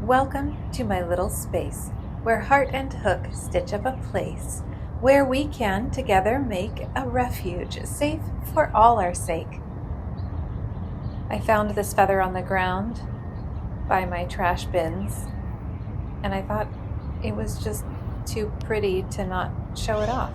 Welcome to my little space, where heart and hook stitch up a place, where we can together make a refuge, safe for all our sake. I found this feather on the ground by my trash bins, and I thought it was just too pretty to not show it off.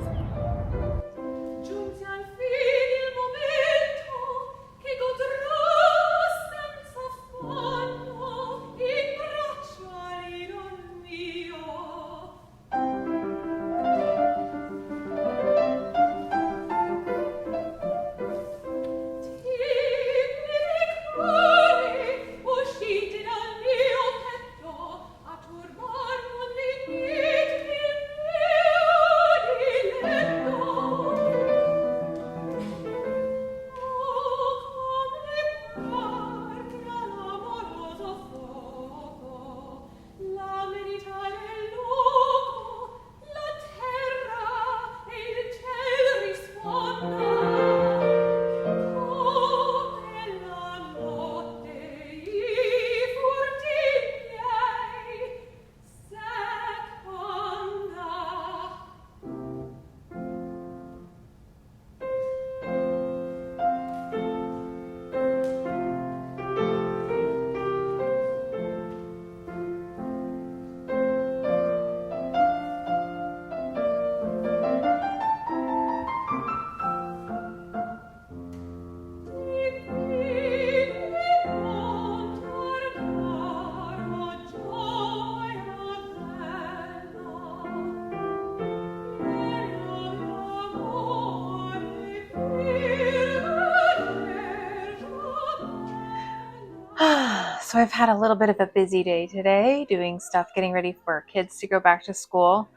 So I've had a little bit of a busy day today doing stuff, getting ready for kids to go back to school.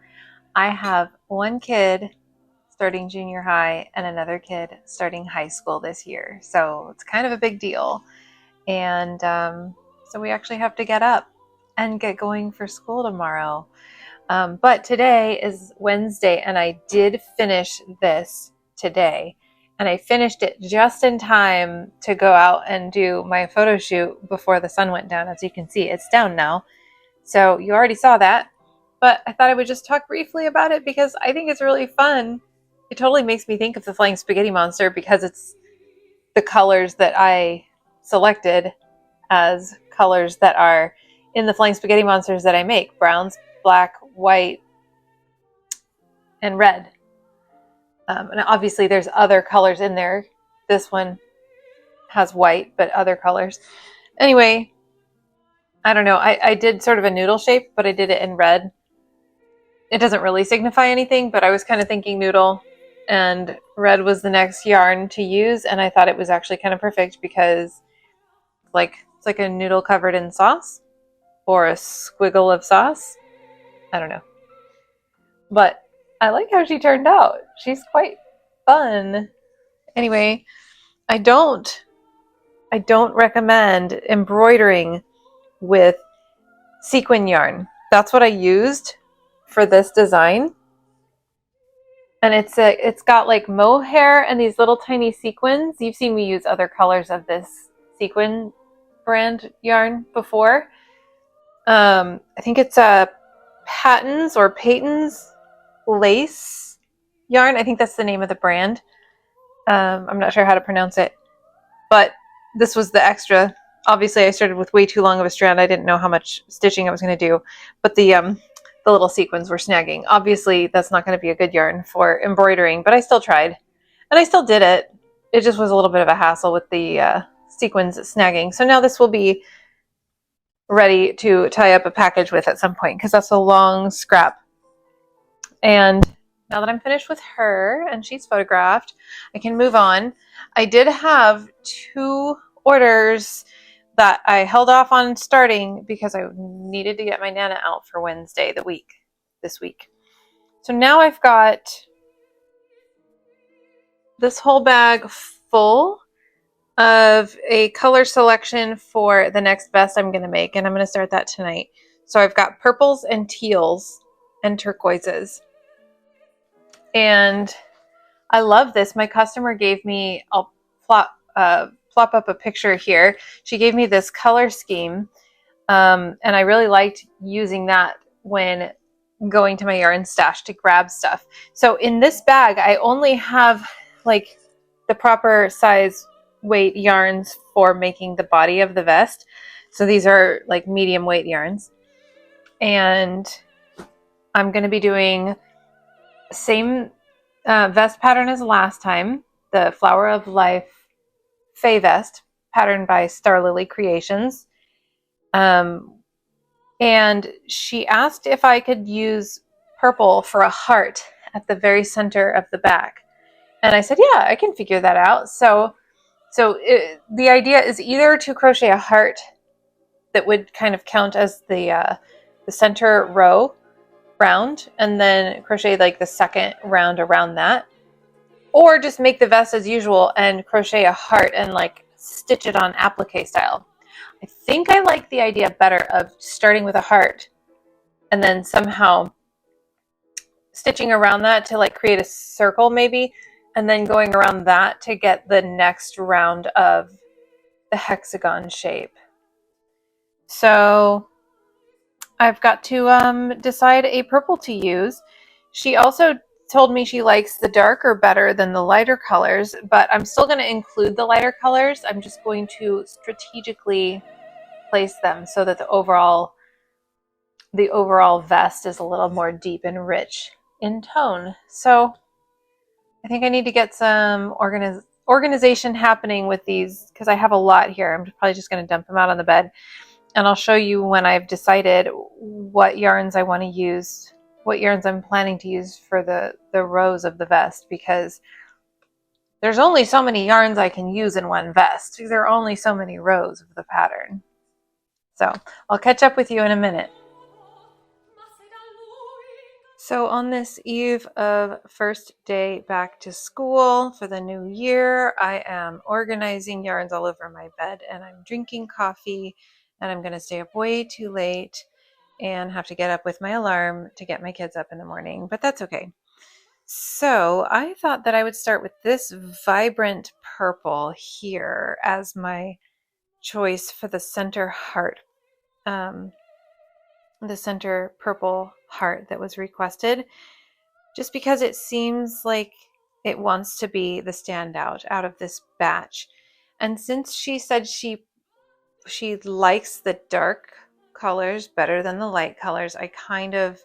I have one kid starting junior high and another kid starting high school this year. So it's kind of a big deal. And so we actually have to get up and get going for school tomorrow. But today is Wednesday and I did finish this today. And I finished it just in time to go out and do my photo shoot before the sun went down. As you can see, it's down now. So you already saw that. But I thought I would just talk briefly about it because I think it's really fun. It totally makes me think of the Flying Spaghetti Monster because it's the colors that I selected as colors that are in the Flying Spaghetti Monsters that I make. Browns, black, white, and red. And obviously there's other colors in there. This one has white, but other colors. Anyway, I don't know. I did sort of a noodle shape, but I did it in red. It doesn't really signify anything, but I was kind of thinking noodle, and red was the next yarn to use, and I thought it was actually kind of perfect because it's like a noodle covered in sauce or a squiggle of sauce. I don't know. But I like how she turned out. She's quite fun. Anyway, I don't recommend embroidering with sequin yarn. That's what I used for this design. And it's got like mohair and these little tiny sequins. You've seen me use other colors of this sequin brand yarn before. I think it's a Patons or Peyton's lace yarn. I think that's the name of the brand. I'm not sure how to pronounce it, but this was the extra. Obviously I started with way too long of a strand. I didn't know how much stitching I was going to do, but the little sequins were snagging. Obviously that's not going to be a good yarn for embroidering, but I still tried and I still did it. It just was a little bit of a hassle with the sequins snagging. So now this will be ready to tie up a package with at some point because that's a long scrap. And now that I'm finished with her and she's photographed, I can move on. I did have 2 orders that I held off on starting because I needed to get my Nana out for Wednesday this week. So now I've got this whole bag full of a color selection for the next vest I'm going to make, and I'm going to start that tonight. So I've got purples and teals and turquoises. And I love this. My customer gave me, I'll plop up a picture here. She gave me this color scheme And I really liked using that when going to my yarn stash to grab stuff. So in this bag, I only have like the proper size weight yarns for making the body of the vest. So these are like medium weight yarns. And I'm going to be doing same vest pattern as last time, the Flower of Life Faye vest, patterned by Star Lily Creations. And she asked if I could use purple for a heart at the very center of the back. And I said, yeah, I can figure that out. So the idea is either to crochet a heart that would kind of count as the center row round, and then crochet like the second round around that, or just make the vest as usual and crochet a heart and like stitch it on applique style. I think I like the idea better of starting with a heart and then somehow stitching around that to like create a circle maybe, and then going around that to get the next round of the hexagon shape. So I've got to decide a purple to use. She also told me she likes the darker better than the lighter colors, but I'm still going to include the lighter colors. I'm just going to strategically place them so that the overall vest is a little more deep and rich in tone. So I think I need to get some organization happening with these because I have a lot here. I'm probably just going to dump them out on the bed. And I'll show you when I've decided what yarns I want to use, what yarns I'm planning to use for the rows of the vest, because there's only so many yarns I can use in one vest. There are only so many rows of the pattern. So I'll catch up with you in a minute. So on this eve of first day back to school for the new year, I am organizing yarns all over my bed, and I'm drinking coffee, and I'm going to stay up way too late and have to get up with my alarm to get my kids up in the morning, but that's okay. So I thought that I would start with this vibrant purple here as my choice for the center heart, the center purple heart that was requested, just because it seems like it wants to be the standout out of this batch. And since she said she likes the dark colors better than the light colors, I kind of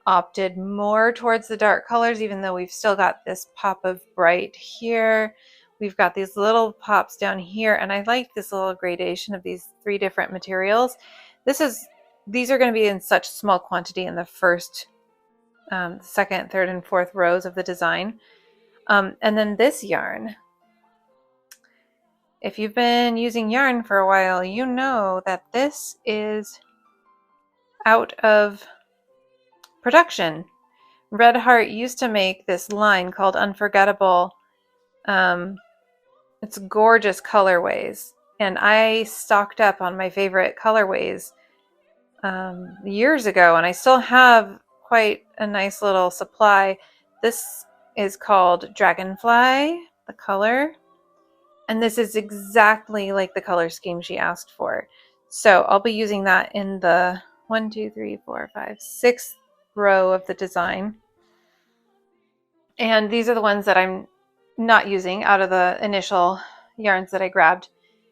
opted more towards the dark colors, even though we've still got this pop of bright here. We've got these little pops down here, and I like this little gradation of these 3 different materials. These are going to be in such small quantity in the first, second, third, and fourth rows of the design. And then this yarn, if you've been using yarn for a while, you know that this is out of production. Red Heart used to make this line called Unforgettable. It's gorgeous colorways, and I stocked up on my favorite colorways years ago, and I still have quite a nice little supply. This is called Dragonfly, the color, and this is exactly like the color scheme she asked for. So I'll be using that in the 1, 2, 3, 4, 5, 6th row of the design. And these are the ones that I'm not using out of the initial yarns that I grabbed.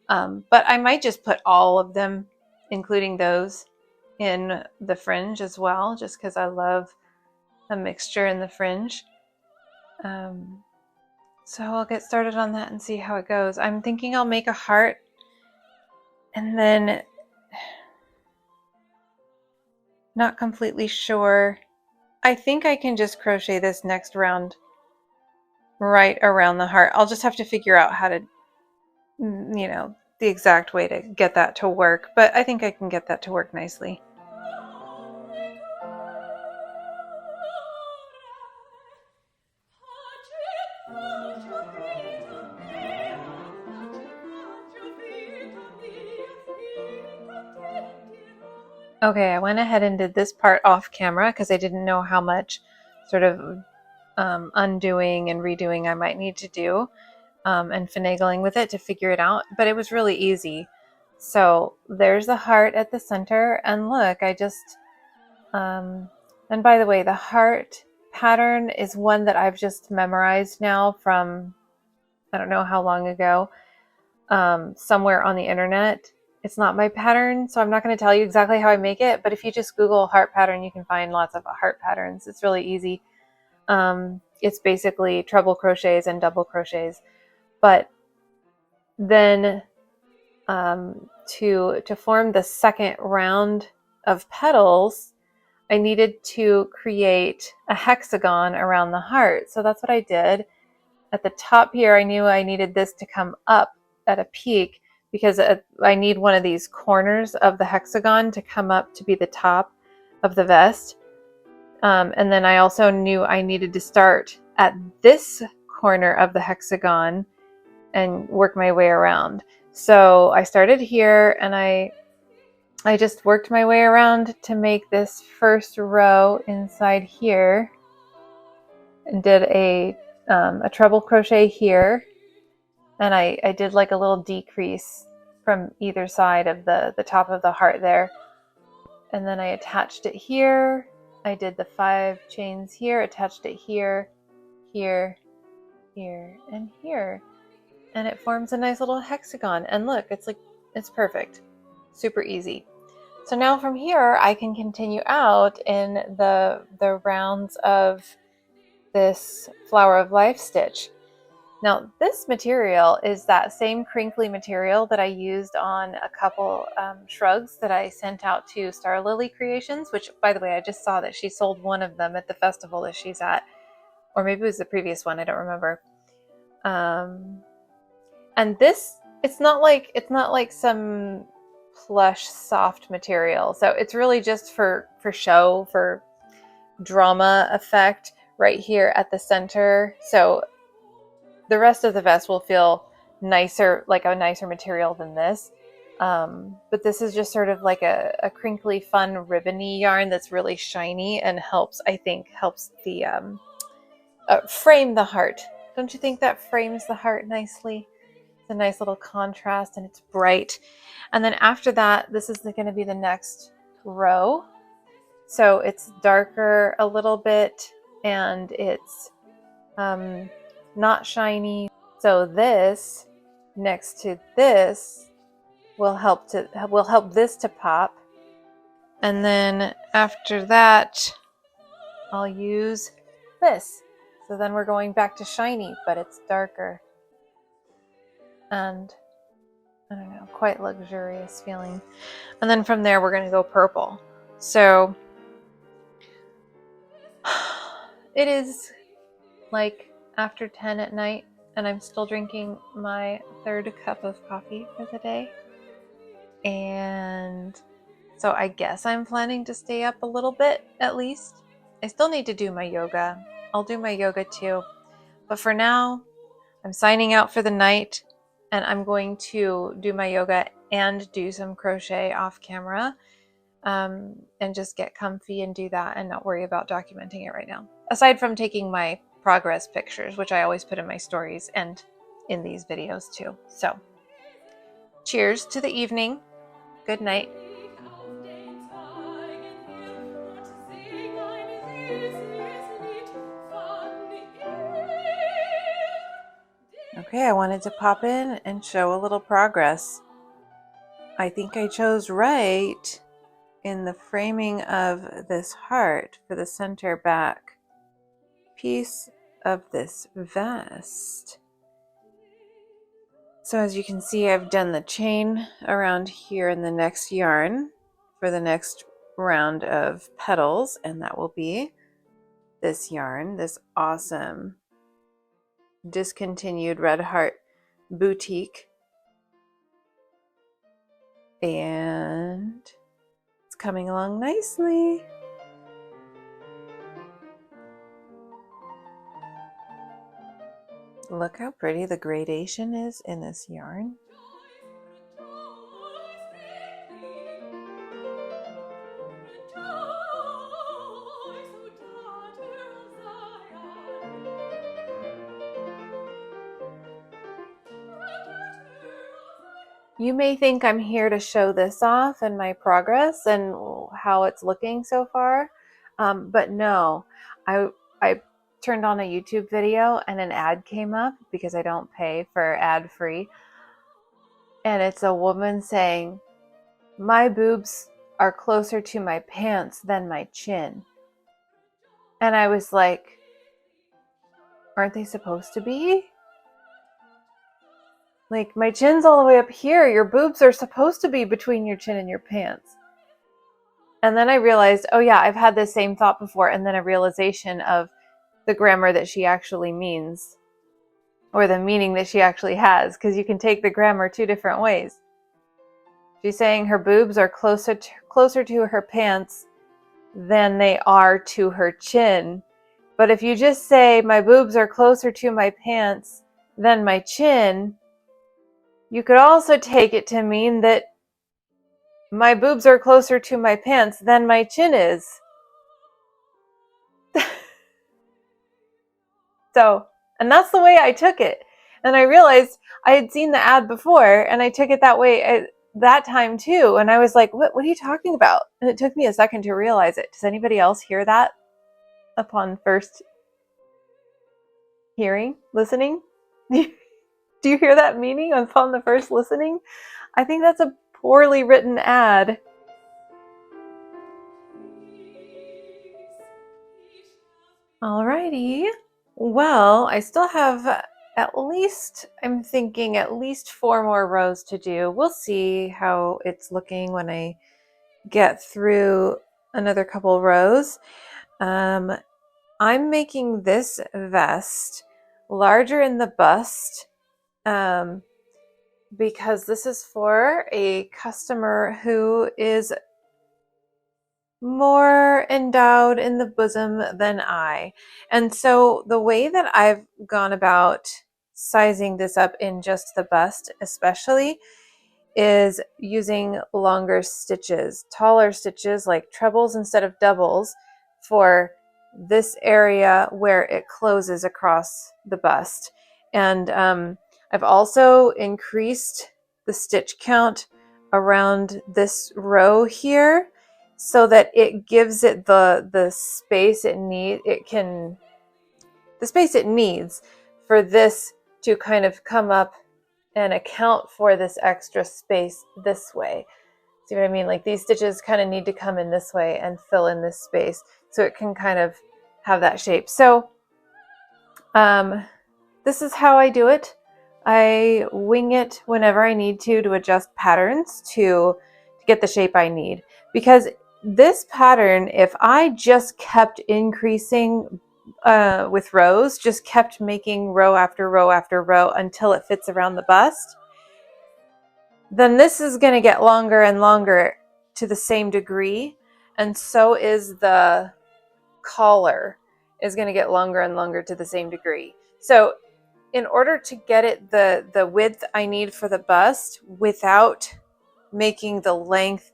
But I might just put all of them, including those, in the fringe as well, just because I love a mixture in the fringe. So I'll get started on that and see how it goes. I'm thinking I'll make a heart, and then not completely sure. I think I can just crochet this next round right around the heart. I'll just have to figure out how to, the exact way to get that to work, but I think I can get that to work nicely. Okay, I went ahead and did this part off camera because I didn't know how much sort of undoing and redoing I might need to do, and finagling with it to figure it out, but it was really easy. So there's the heart at the center, and look, I just, and by the way, the heart pattern is one that I've just memorized now from, I don't know how long ago, somewhere on the internet. It's not my pattern, so I'm not going to tell you exactly how I make it, but if you just Google heart pattern, you can find lots of heart patterns. It's really easy. It's basically treble crochets and double crochets, but then to form the second round of petals, I needed to create a hexagon around the heart. So that's what I did. At the top here, I knew I needed this to come up at a peak because I need one of these corners of the hexagon to come up to be the top of the vest. And then I also knew I needed to start at this corner of the hexagon and work my way around. So I started here, and I just worked my way around to make this first row inside here, and did a treble crochet here, and I did like a little decrease from either side of the top of the heart there, and then I attached it here. I did the 5 chains here, attached it here, here, here, and here, and it forms a nice little hexagon. And look, it's perfect, super easy. So now from here, I can continue out in the rounds of this Flower of Life stitch. Now this material is that same crinkly material that I used on a couple shrugs that I sent out to Star Lily Creations, which, by the way, I just saw that she sold one of them at the festival that she's at, or maybe it was the previous one, I don't remember. And this, it's not like some plush soft material, so it's really just for show, for drama effect right here at the center. So the rest of the vest will feel nicer, like a nicer material than this, but this is just sort of like a crinkly, fun, ribbony yarn that's really shiny and helps the frame the heart. Don't you think that frames the heart nicely? It's a nice little contrast, and it's bright. And then after that, this is going to be the next row. So it's darker a little bit, and it's not shiny. So this next to this will help this to pop. And then after that, I'll use this. So then we're going back to shiny, but it's darker. And I don't know, quite luxurious feeling. And then from there, we're going to go purple. So it is like after 10 at night, and I'm still drinking my 3rd cup of coffee for the day. And so I guess I'm planning to stay up a little bit at least. I still need to do my yoga. I'll do my yoga too. But for now, I'm signing out for the night, and I'm going to do my yoga and do some crochet off camera, and just get comfy and do that and not worry about documenting it right now. Aside from taking my progress pictures, which I always put in my stories and in these videos too. So cheers to the evening. Good night. Okay, I wanted to pop in and show a little progress. I think I chose right in the framing of this heart for the center back piece of this vest. So as you can see, I've done the chain around here in the next yarn for the next round of petals, and that will be this yarn, this awesome discontinued Red Heart Boutique. And it's coming along nicely. Look how pretty the gradation is in this yarn. You may think I'm here to show this off and my progress and how it's looking so far, but no. I turned on a YouTube video and an ad came up because I don't pay for ad-free, and it's a woman saying, "My boobs are closer to my pants than my chin." And I was like, aren't they supposed to be? Like, my chin's all the way up here. Your boobs are supposed to be between your chin and your pants. And then I realized, oh yeah, I've had this same thought before, and then a realization of the grammar that she actually means, or the meaning that she actually has, because you can take the grammar two different ways. She's saying her boobs are closer to her pants than they are to her chin. But if you just say, my boobs are closer to my pants than my chin, you could also take it to mean that my boobs are closer to my pants than my chin is. So, and that's the way I took it. And I realized I had seen the ad before, and I took it that way at that time too. And I was like, what are you talking about? And it took me a second to realize it. Does anybody else hear that upon first listening? Do you hear that meaning upon the first listening? I think that's a poorly written ad. Alrighty. Well, I still have I'm thinking at least 4 more rows to do. We'll see how it's looking when I get through another couple rows. I'm making this vest larger in the bust because this is for a customer who is more endowed in the bosom than I. And so the way that I've gone about sizing this up in just the bust especially is using longer stitches, taller stitches like trebles instead of doubles for this area where it closes across the bust. And I've also increased the stitch count around this row here so that it gives it the space it needs for this to kind of come up and account for this extra space this way. See what I mean? Like, these stitches kind of need to come in this way and fill in this space so it can kind of have that shape. So this is how I do it. I wing it whenever I need to adjust patterns to get the shape I need. Because this pattern, if I just kept increasing with rows, just kept making row after row after row until it fits around the bust, then this is going to get longer and longer to the same degree, and so is the collar is going to get longer and longer to the same degree. So in order to get it the width I need for the bust without making the length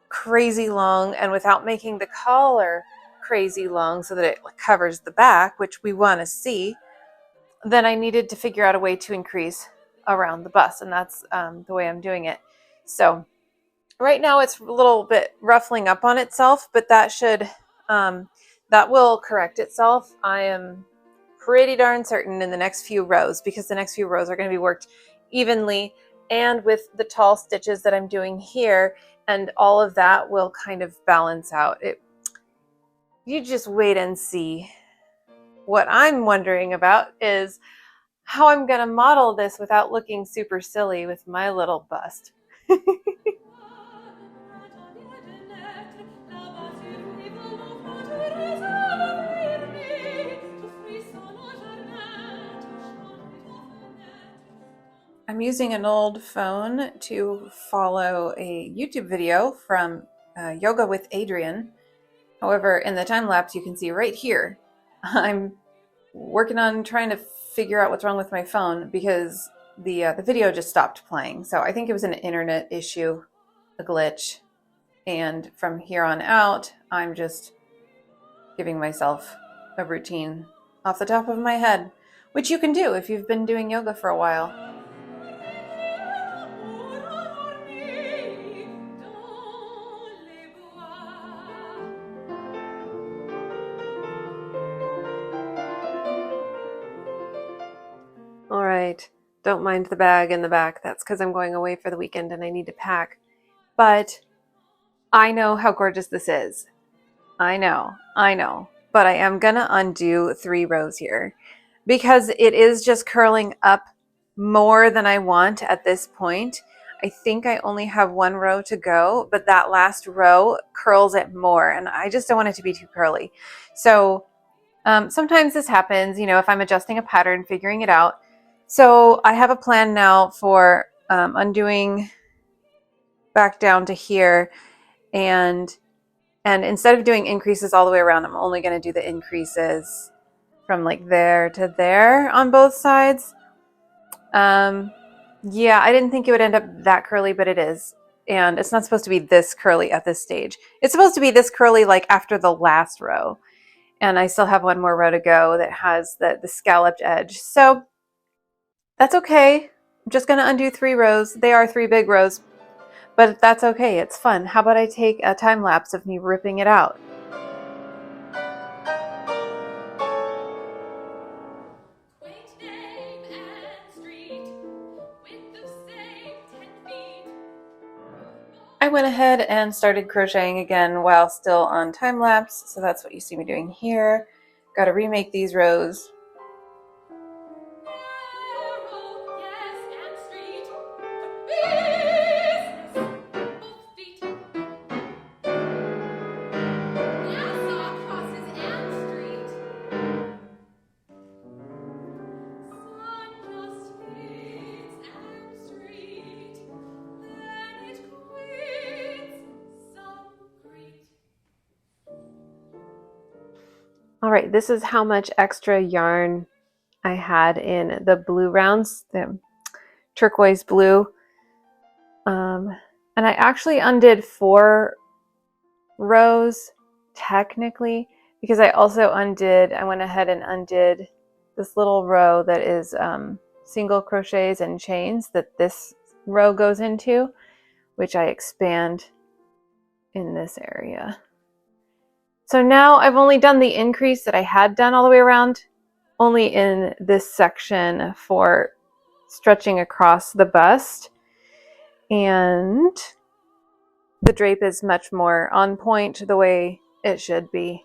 crazy long and without making the collar crazy long so that it covers the back, which we want to see, then I needed to figure out a way to increase around the bust, and that's the way I'm doing it. So right now it's a little bit ruffling up on itself, but that will correct itself. I am pretty darn certain in the next few rows, because the next few rows are going to be worked evenly and with the tall stitches that I'm doing here, and all of that will kind of balance out. You just wait and see. What I'm wondering about is how I'm going to model this without looking super silly with my little bust. I'm using an old phone to follow a YouTube video from Yoga with Adriene. However, in the time lapse, you can see right here, I'm working on trying to figure out what's wrong with my phone because the video just stopped playing. So I think it was an internet issue, a glitch. And from here on out, I'm just giving myself a routine off the top of my head, which you can do if you've been doing yoga for a while. Don't mind the bag in the back. That's because I'm going away for the weekend and I need to pack. But I know how gorgeous this is. I know. But I am going to undo 3 rows here because it is just curling up more than I want at this point. I think I only have 1 row to go, but that last row curls it more and I just don't want it to be too curly. So sometimes this happens, you know, if I'm adjusting a pattern, figuring it out. So I have a plan now for undoing back down to here, and instead of doing increases all the way around, I'm only going to do the increases from like there to there on both sides. Yeah, I didn't think it would end up that curly, but it is. And it's not supposed to be this curly at this stage. It's supposed to be this curly like after the last row. And I still have 1 more row to go that has the scalloped edge. So that's okay. I'm just going to undo 3 rows. They are 3 big rows, but that's okay. It's fun. How about I take a time lapse of me ripping it out? I went ahead and started crocheting again while still on time lapse. So that's what you see me doing here. Got to remake these rows. All right, this is how much extra yarn I had in the blue rounds, the turquoise blue. And I actually undid 4 rows technically because I went ahead and undid this little row that is single crochets and chains that this row goes into, which I expand in this area. So now I've only done the increase that I had done all the way around, only in this section for stretching across the bust. And the drape is much more on point the way it should be.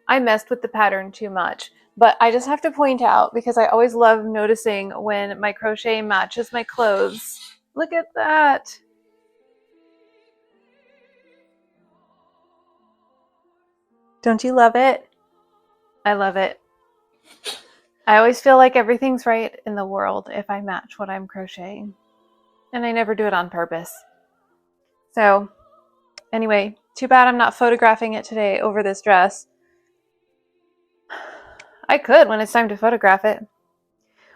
I messed with the pattern too much, but I just have to point out, because I always love noticing when my crochet matches my clothes. Look at that. Don't you love it? I love it. I always feel like everything's right in the world if I match what I'm crocheting. And I never do it on purpose. So anyway, too bad I'm not photographing it today over this dress. I could when it's time to photograph it.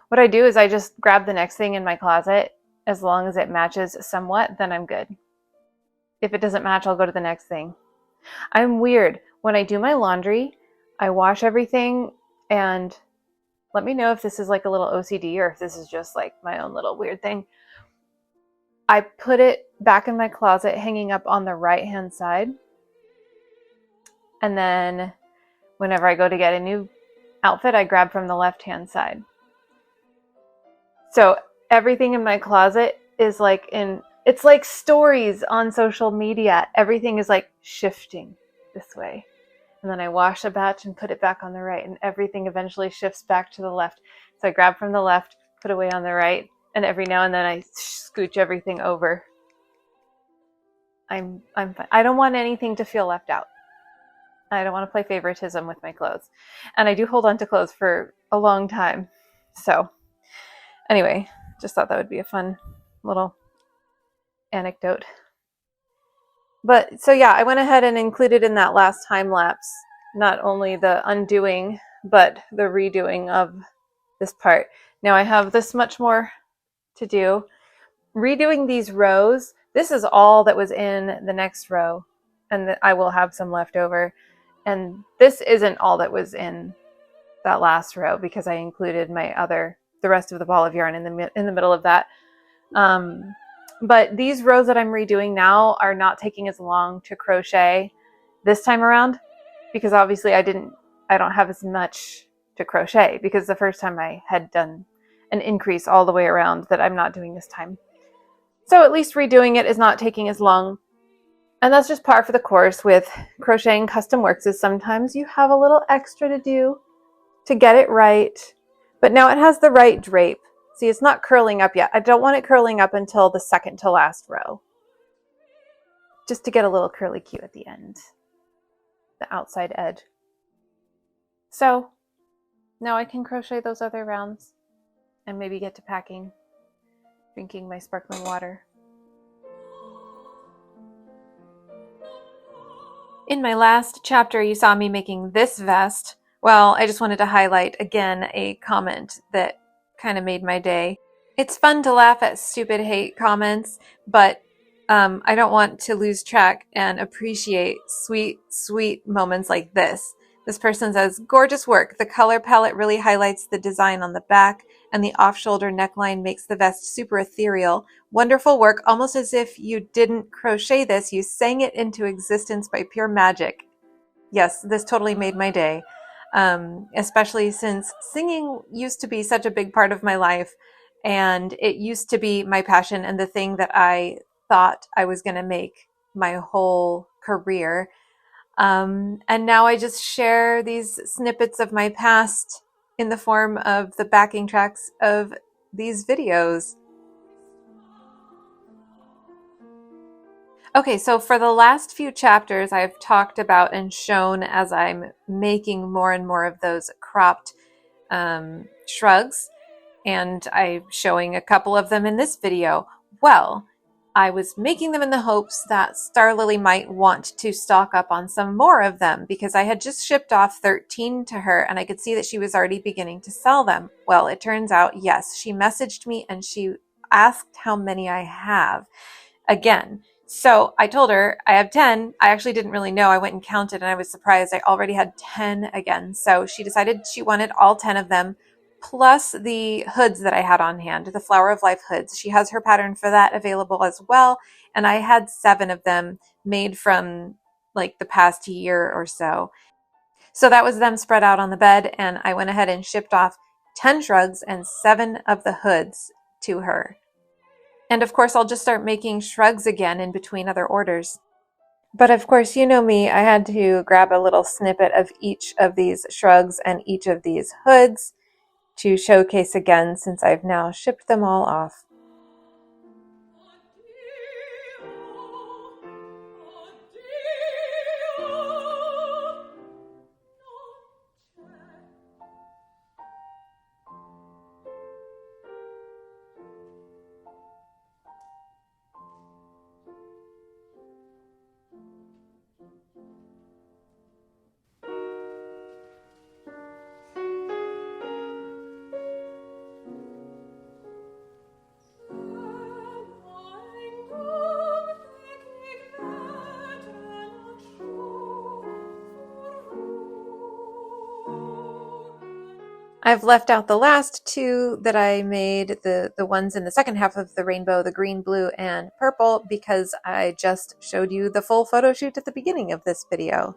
What I do is I just grab the next thing in my closet. As long as it matches somewhat, then I'm good. If it doesn't match, I'll go to the next thing. I'm weird. When I do my laundry, I wash everything, and let me know if this is like a little OCD or if this is just like my own little weird thing. I put it back in my closet hanging up on the right-hand side. And then whenever I go to get a new outfit, I grab from the left-hand side. So everything in my closet is like it's like stories on social media. Everything is like shifting this way. And then I wash a batch and put it back on the right, and everything eventually shifts back to the left. So I grab from the left, put away on the right, and every now and then I scooch everything over. I'm fine. I don't want anything to feel left out. I don't want to play favoritism with my clothes. And I do hold on to clothes for a long time. So anyway, just thought that would be a fun little anecdote. But so yeah, I went ahead and included in that last time lapse not only the undoing, but the redoing of this part. Now I have this much more to do. Redoing these rows, this is all that was in the next row, and I will have some left over. And this isn't all that was in that last row because I included the rest of the ball of yarn in the middle of that. But these rows that I'm redoing now are not taking as long to crochet this time around because obviously I don't have as much to crochet, because the first time I had done an increase all the way around that I'm not doing this time. So at least redoing it is not taking as long. And that's just par for the course with crocheting custom works, is sometimes you have a little extra to do to get it right. But now it has the right drape. See, it's not curling up yet. I don't want it curling up until the second to last row, just to get a little curly cue at the end, the outside edge. So now I can crochet those other rounds and maybe get to packing, drinking my sparkling water. In my last chapter, you saw me making this vest. Well, I just wanted to highlight again a comment that kind of made my day. It's fun to laugh at stupid hate comments, but I don't want to lose track and appreciate sweet, sweet moments like this. This person says, gorgeous work. The color palette really highlights the design on the back, and the off-shoulder neckline makes the vest super ethereal. Wonderful work, almost as if you didn't crochet this, you sang it into existence by pure magic. Yes, this totally made my day, especially since singing used to be such a big part of my life, and it used to be my passion and the thing that I thought I was going to make my whole career. And now I just share these snippets of my past in the form of the backing tracks of these videos. Okay, so for the last few chapters, I've talked about and shown as I'm making more and more of those cropped shrugs, and I'm showing a couple of them in this video. Well, I was making them in the hopes that Starlily might want to stock up on some more of them, because I had just shipped off 13 to her and I could see that she was already beginning to sell them. Well, it turns out, yes, she messaged me and she asked how many I have again. So I told her I have 10. I actually didn't really know. I went and counted and I was surprised. I already had 10 again. So she decided she wanted all 10 of them, plus the hoods that I had on hand, the Flower of Life hoods. She has her pattern for that available as well. And I had 7 of them made from like the past year or so. So that was them spread out on the bed, and I went ahead and shipped off 10 shrugs and 7 of the hoods to her. And of course, I'll just start making shrugs again in between other orders. But of course, you know me, I had to grab a little snippet of each of these shrugs and each of these hoods to showcase again, since I've now shipped them all off. I've left out the last 2 that I made, the ones in the second half of the rainbow, the green, blue, and purple, because I just showed you the full photo shoot at the beginning of this video.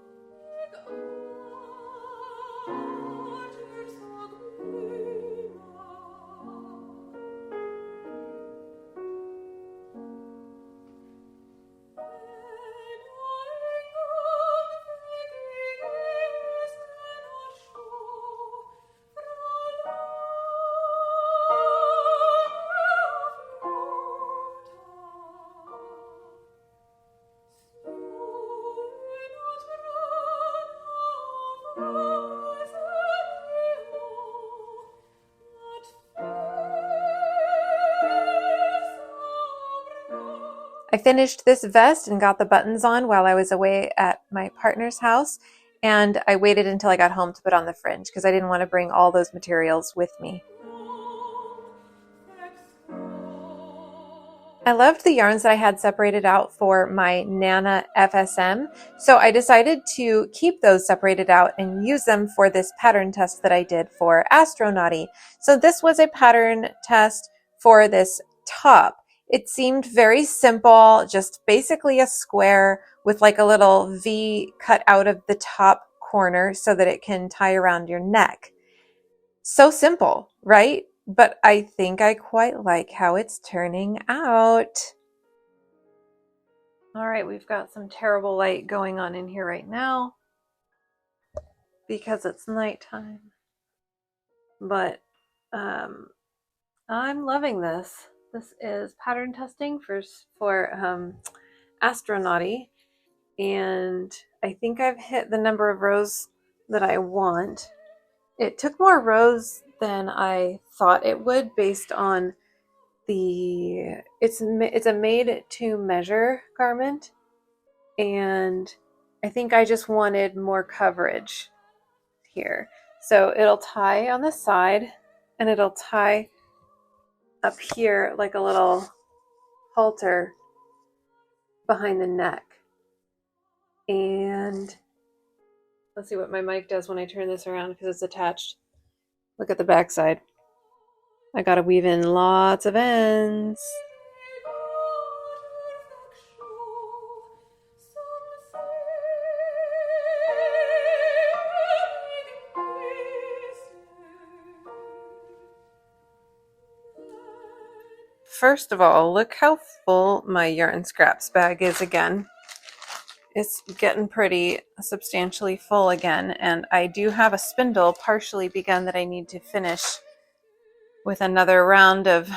I finished this vest and got the buttons on while I was away at my partner's house, and I waited until I got home to put on the fringe because I didn't want to bring all those materials with me. I loved the yarns that I had separated out for my Nana FSM, so I decided to keep those separated out and use them for this pattern test that I did for Astronauty. So this was a pattern test for this top. It seemed very simple, just basically a square with like a little V cut out of the top corner so that it can tie around your neck. So simple, right? But I think I quite like how it's turning out. All right, we've got some terrible light going on in here right now because it's nighttime. But I'm loving this. This is pattern testing for astronauty, and I think I've hit the number of rows that I want. It took more rows than I thought it would based on it's a made to measure garment, and I think I just wanted more coverage here. So it'll tie on the side and it'll tie up here like a little halter behind the neck. And let's see what my mic does when I turn this around because it's attached. Look at the back side. I gotta weave in lots of ends. First of all, look how full my yarn scraps bag is again. It's getting pretty substantially full again, and I do have a spindle partially begun that I need to finish with another round of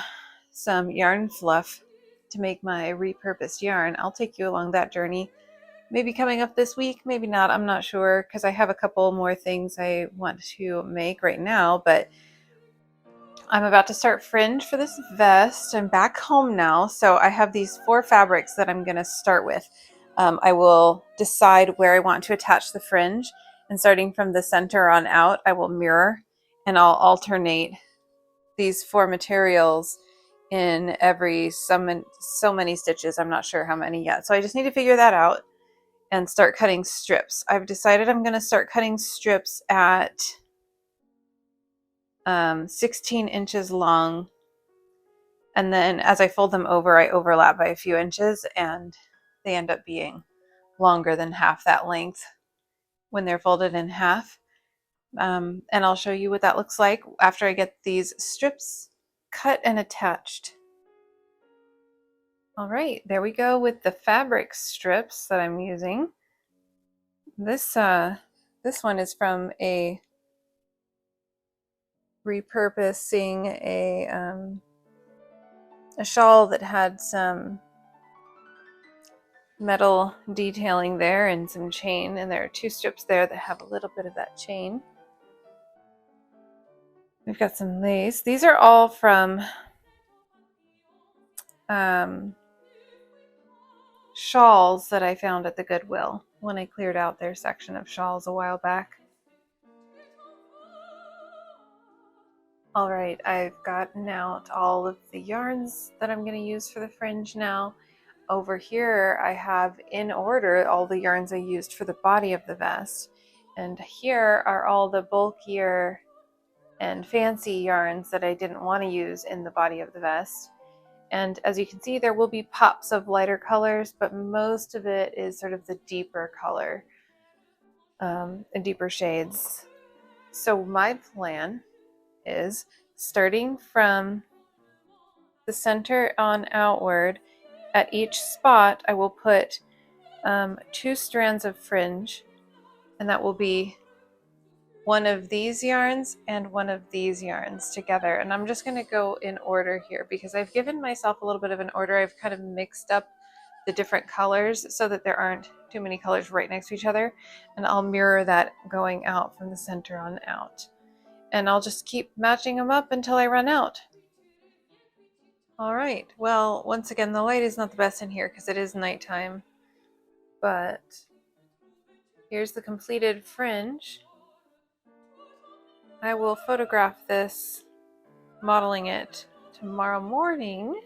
some yarn fluff to make my repurposed yarn. I'll take you along that journey. Maybe coming up this week, maybe not, I'm not sure, because I have a couple more things I want to make right now, but I'm about to start fringe for this vest. I'm back home now, so I have these 4 fabrics that I'm going to start with. I will decide where I want to attach the fringe, and starting from the center on out, I will mirror, and I'll alternate these 4 materials in every so many stitches. I'm not sure how many yet, so I just need to figure that out and start cutting strips. I've decided I'm going to start cutting strips at 16 inches long, and then as I fold them over, I overlap by a few inches, and they end up being longer than half that length when they're folded in half. And I'll show you what that looks like after I get these strips cut and attached. All right, there we go with the fabric strips that I'm using. This one is from a repurposing a shawl that had some metal detailing there and some chain, and there are 2 strips there that have a little bit of that chain. We've got some lace. These are all from shawls that I found at the Goodwill when I cleared out their section of shawls a while back. All right, I've gotten out all of the yarns that I'm going to use for the fringe now. Over here, I have in order all the yarns I used for the body of the vest. And here are all the bulkier and fancy yarns that I didn't want to use in the body of the vest. And as you can see, there will be pops of lighter colors, but most of it is sort of the deeper color, and deeper shades. So my plan is, starting from the center on outward, at each spot I will put 2 strands of fringe, and that will be one of these yarns and one of these yarns together. And I'm just going to go in order here because I've given myself a little bit of an order. I've kind of mixed up the different colors so that there aren't too many colors right next to each other, and I'll mirror that going out from the center on out, and I'll just keep matching them up until I run out. All right, well, once again, the light is not the best in here because it is nighttime, but here's the completed fringe. I will photograph this, modeling it, tomorrow morning.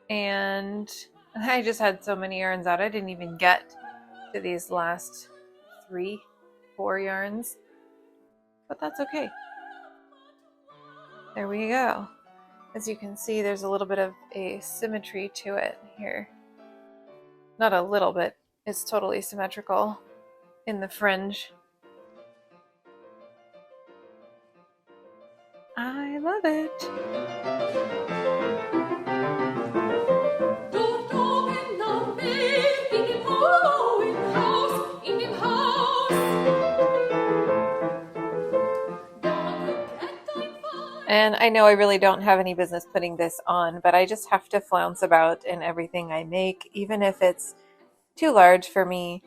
And I just had so many yarns out, I didn't even get to these last 3-4 yarns, but that's okay. There we go. As you can see, there's a little bit of a symmetry to it here. Not a little bit, it's totally symmetrical in the fringe. I love it. And I know I really don't have any business putting this on, but I just have to flounce about in everything I make, even if it's too large for me.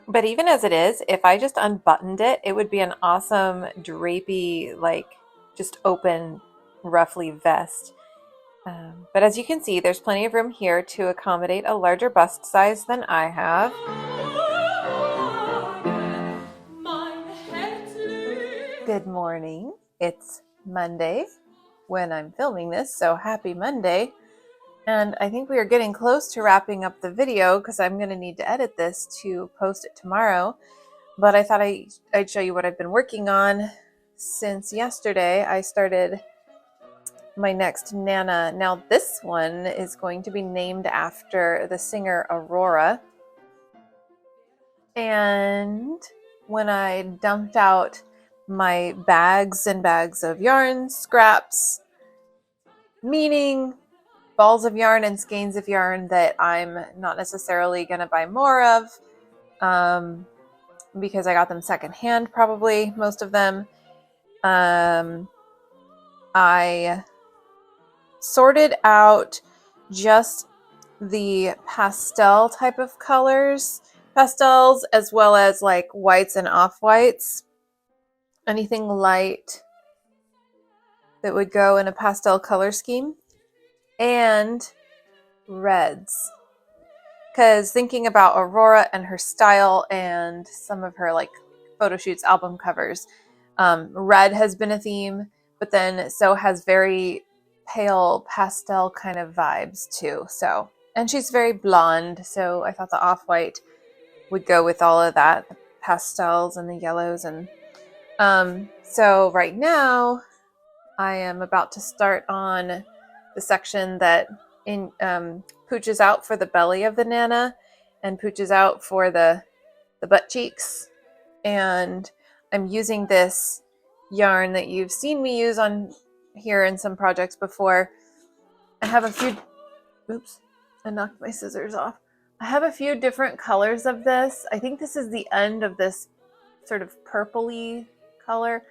But even as it is, if I just unbuttoned it, it would be an awesome drapey, like just open, roughly vest. But as you can see, there's plenty of room here to accommodate a larger bust size than I have. Good morning. It's Monday when I'm filming this, so happy Monday. And I think we are getting close to wrapping up the video because I'm going to need to edit this to post it tomorrow. But I thought I'd show you what I've been working on since yesterday. I started my next Nana. Now this one is going to be named after the singer Aurora. And when I dumped out my bags and bags of yarn scraps, meaning balls of yarn and skeins of yarn that I'm not necessarily going to buy more of, because I got them secondhand, probably most of them. I sorted out just the pastel type of colors, pastels, as well as like whites and off-whites. Anything light that would go in a pastel color scheme, and reds. Because thinking about Aurora and her style and some of her like photo shoots, album covers, red has been a theme, but then so has very pale pastel kind of vibes too. So, and she's very blonde, so I thought the off-white would go with all of that, the pastels and the yellows. And so right now I am about to start on the section that pooches out for the belly of the Nana and pooches out for the butt cheeks. And I'm using this yarn that you've seen me use on here in some projects before. I have a few, oops, I knocked my scissors off. I have a few different colors of this. I think this is the end of this sort of purpley color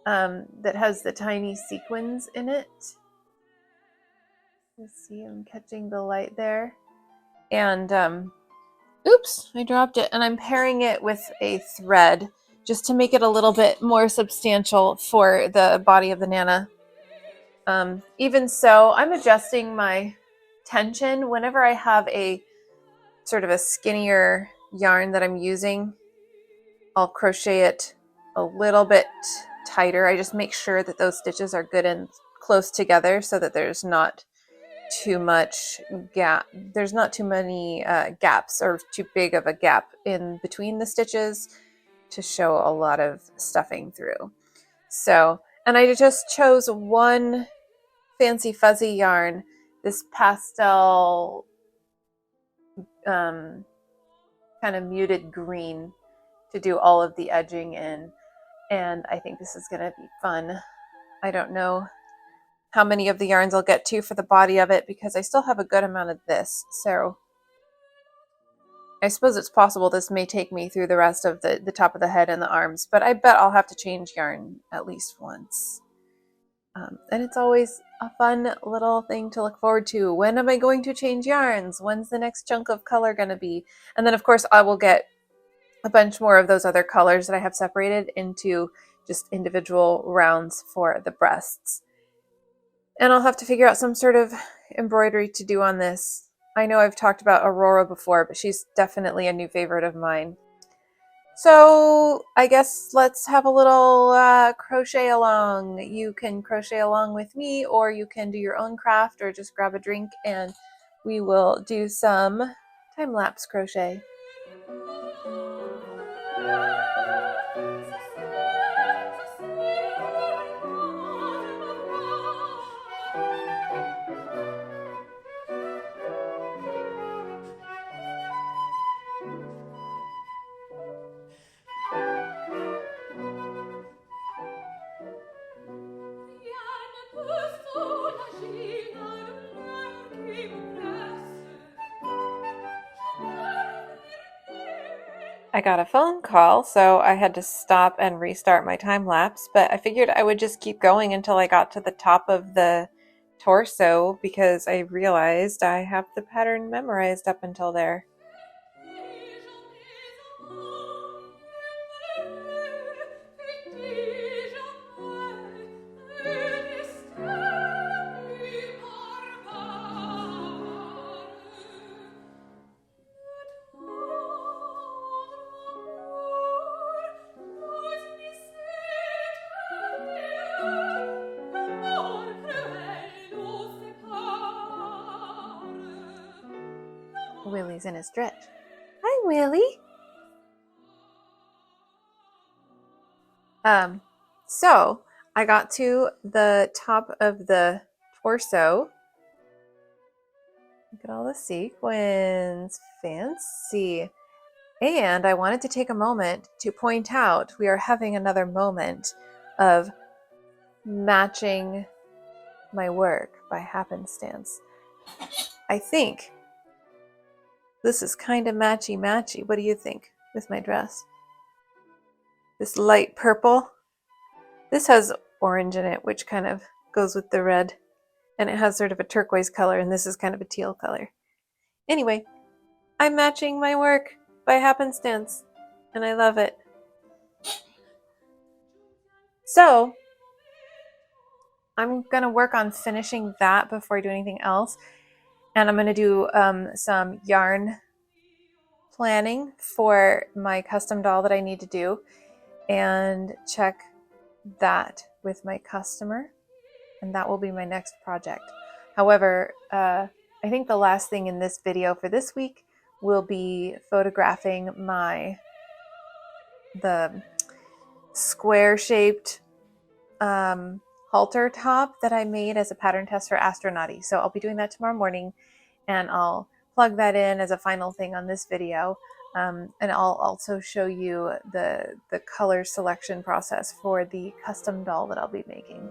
that has the tiny sequins in it. Let's see, I'm catching the light there. And oops, I dropped it. And I'm pairing it with a thread just to make it a little bit more substantial for the body of the Nana. Even so, I'm adjusting my tension whenever I have a sort of a skinnier yarn that I'm using. I'll crochet it a little bit tighter. I just make sure that those stitches are good and close together so that there's not too much gap. There's not too many gaps or too big of a gap in between the stitches to show a lot of stuffing through. So, and I just chose one fancy fuzzy yarn, this pastel kind of muted green, to do all of the edging in. And I think this is going to be fun. I don't know how many of the yarns I'll get to for the body of it because I still have a good amount of this. So I suppose it's possible this may take me through the rest of the top of the head and the arms, but I bet I'll have to change yarn at least once. And it's always a fun little thing to look forward to. When am I going to change yarns? When's the next chunk of color going to be? And then of course I will get a bunch more of those other colors that I have separated into just individual rounds for the breasts. And I'll have to figure out some sort of embroidery to do on this. I know I've talked about Aurora before, but she's definitely a new favorite of mine. So I guess let's have a little crochet along. You can crochet along with me, or you can do your own craft, or just grab a drink and we will do some time-lapse crochet. I got a phone call, so I had to stop and restart my time lapse, but I figured I would just keep going until I got to the top of the torso because I realized I have the pattern memorized up until there. Willie's in his stretch. Hi, Willie. So I got to the top of the torso. Look at all the sequins. Fancy. And I wanted to take a moment to point out we are having another moment of matching my work by happenstance. I think this is kind of matchy-matchy. What do you think with my dress? This light purple. This has orange in it, which kind of goes with the red. And it has sort of a turquoise color, and this is kind of a teal color. Anyway, I'm matching my work by happenstance, and I love it. So, I'm going to work on finishing that before I do anything else. And I'm going to do some yarn planning for my custom doll that I need to do and check that with my customer. And that will be my next project. However, I think the last thing in this video for this week will be photographing the square-shaped halter top that I made as a pattern test for Astronauty. So I'll be doing that tomorrow morning, and I'll plug that in as a final thing on this video. And I'll also show you the color selection process for the custom doll that I'll be making.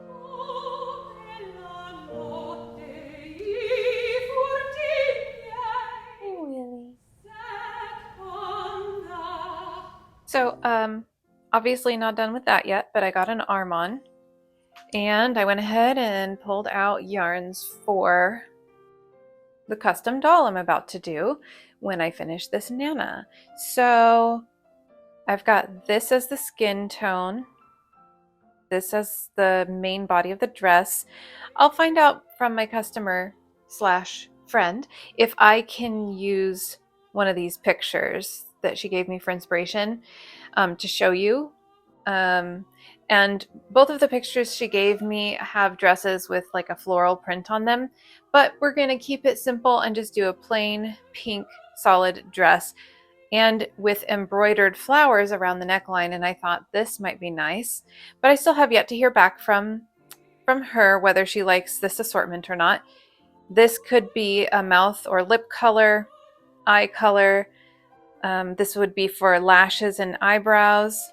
So, obviously not done with that yet, but I got an arm on, and I went ahead and pulled out yarns for the custom doll I'm about to do when I finish this Nana. So I've got this as the skin tone, this as the main body of the dress. I'll find out from my customer / friend if I can use one of these pictures that she gave me for inspiration to show you. And both of the pictures she gave me have dresses with like a floral print on them, but we're going to keep it simple and just do a plain pink solid dress and with embroidered flowers around the neckline. And I thought this might be nice, but I still have yet to hear back from her whether she likes this assortment or not. This could be a mouth or lip color, eye color. This would be for lashes and eyebrows.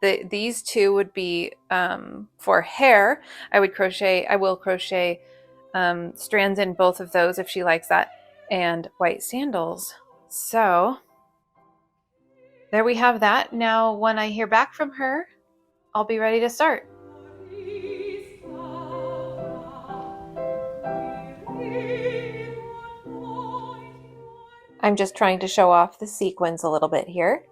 These two would be for hair. I will crochet strands in both of those if she likes that, and white sandals. So there we have that. Now, when I hear back from her, I'll be ready to start. I'm just trying to show off the sequins a little bit here.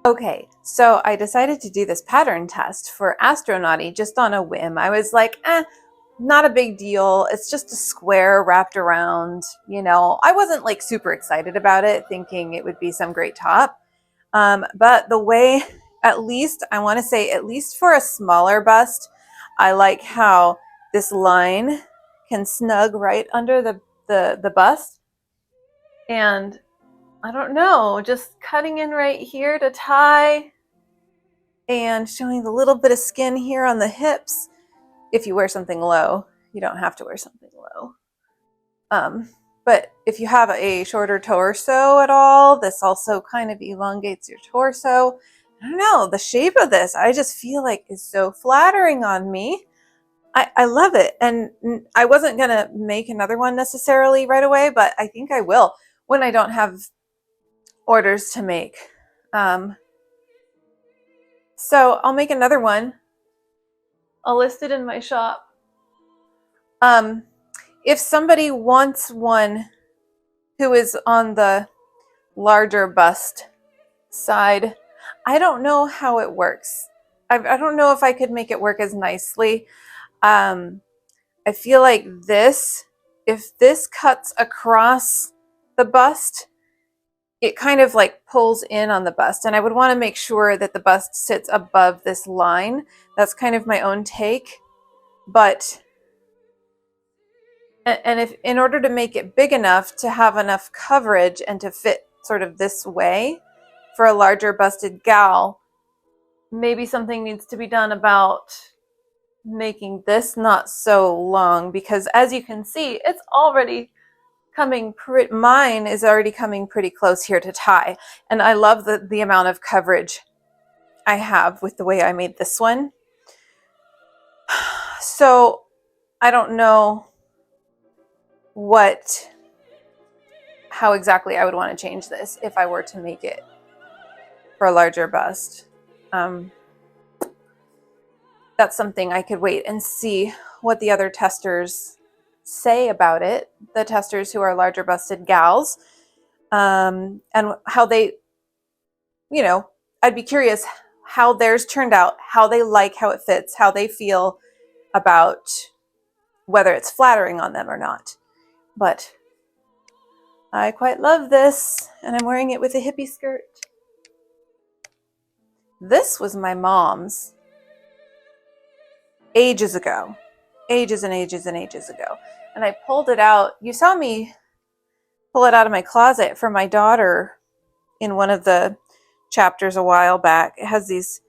Okay, so I decided to do this pattern test for Astronauty just on a whim. I was like, not a big deal. It's just a square wrapped around, you know. I wasn't like super excited about it, thinking it would be some great top. But the way, at least, I want to say, at least for a smaller bust, I like how this line can snug right under the bust. And I don't know, just cutting in right here to tie and showing the little bit of skin here on the hips. If you wear something low, you don't have to wear something low. But if you have a shorter torso at all, this also kind of elongates your torso. I don't know, the shape of this, I just feel like is so flattering on me. I love it. And I wasn't going to make another one necessarily right away, but I think I will when I don't have orders to make. So I'll make another one. I'll list it in my shop. If somebody wants one who is on the larger bust side, I don't know how it works. I don't know if I could make it work as nicely. I feel like this, if this cuts across the bust, it kind of like pulls in on the bust, and I would want to make sure that the bust sits above this line. That's kind of my own take, but and if in order to make it big enough to have enough coverage and to fit sort of this way for a larger busted gal, maybe something needs to be done about making this not so long, because as you can see, it's already coming mine is already coming pretty close here to tie, and I love the amount of coverage I have with the way I made this one. So I don't know how exactly I would want to change this if I were to make it for a larger bust. That's something I could wait and see what the other testers say about it, the testers who are larger busted gals, and how they, you know, I'd be curious how theirs turned out, how they like how it fits, how they feel about whether it's flattering on them or not. But I quite love this, and I'm wearing it with a hippie skirt. This was my mom's ages ago, ages and ages and ages ago. And I pulled it out. You saw me pull it out of my closet for my daughter in one of the chapters a while back. It has these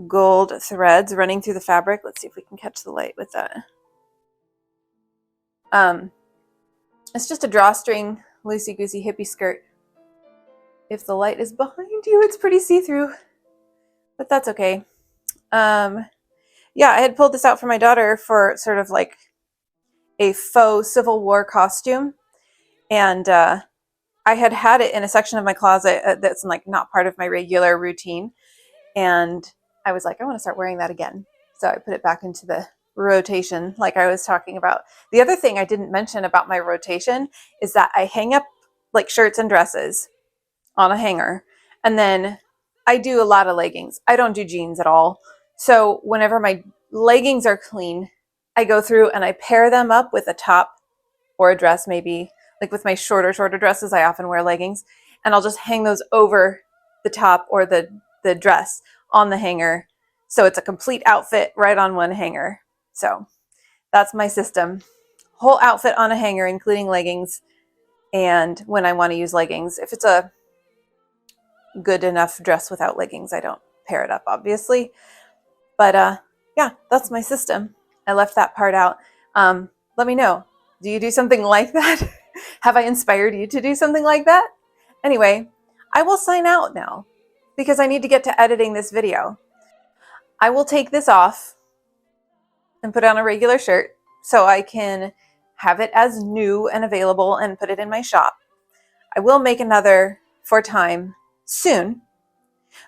gold threads running through the fabric. Let's see if we can catch the light with that. It's just a drawstring, loosey-goosey hippie skirt. If the light is behind you, it's pretty see-through, but that's okay. Yeah, I had pulled this out for my daughter for sort of like a faux Civil War costume, and I had it in a section of my closet that's like not part of my regular routine, and I was like, I want to start wearing that again. So I put it back into the rotation like I was talking about. The other thing I didn't mention about my rotation is that I hang up like shirts and dresses on a hanger, and then I do a lot of leggings. I don't do jeans at all. So whenever my leggings are clean, I go through and I pair them up with a top or a dress, maybe. Like with my shorter dresses, I often wear leggings, and I'll just hang those over the top or the dress on the hanger. So it's a complete outfit right on one hanger. So that's my system. Whole outfit on a hanger, including leggings. And when I want to use leggings, if it's a good enough dress without leggings, I don't pair it up, obviously. But yeah, that's my system. I left that part out. Let me know. Do you do something like that? Have I inspired you to do something like that? Anyway, I will sign out now because I need to get to editing this video. I will take this off and put on a regular shirt so I can have it as new and available and put it in my shop. I will make another for time soon,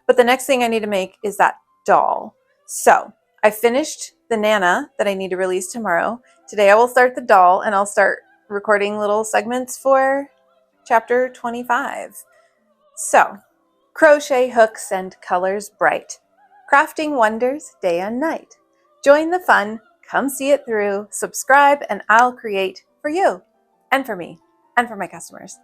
but the next thing I need to make is that doll. So I finished the Nana that I need to release tomorrow. Today I will start the doll, and I'll start recording little segments for chapter 25. So, crochet hooks and colors bright, crafting wonders day and night. Join the fun, come see it through, subscribe, and I'll create for you and for me and for my customers.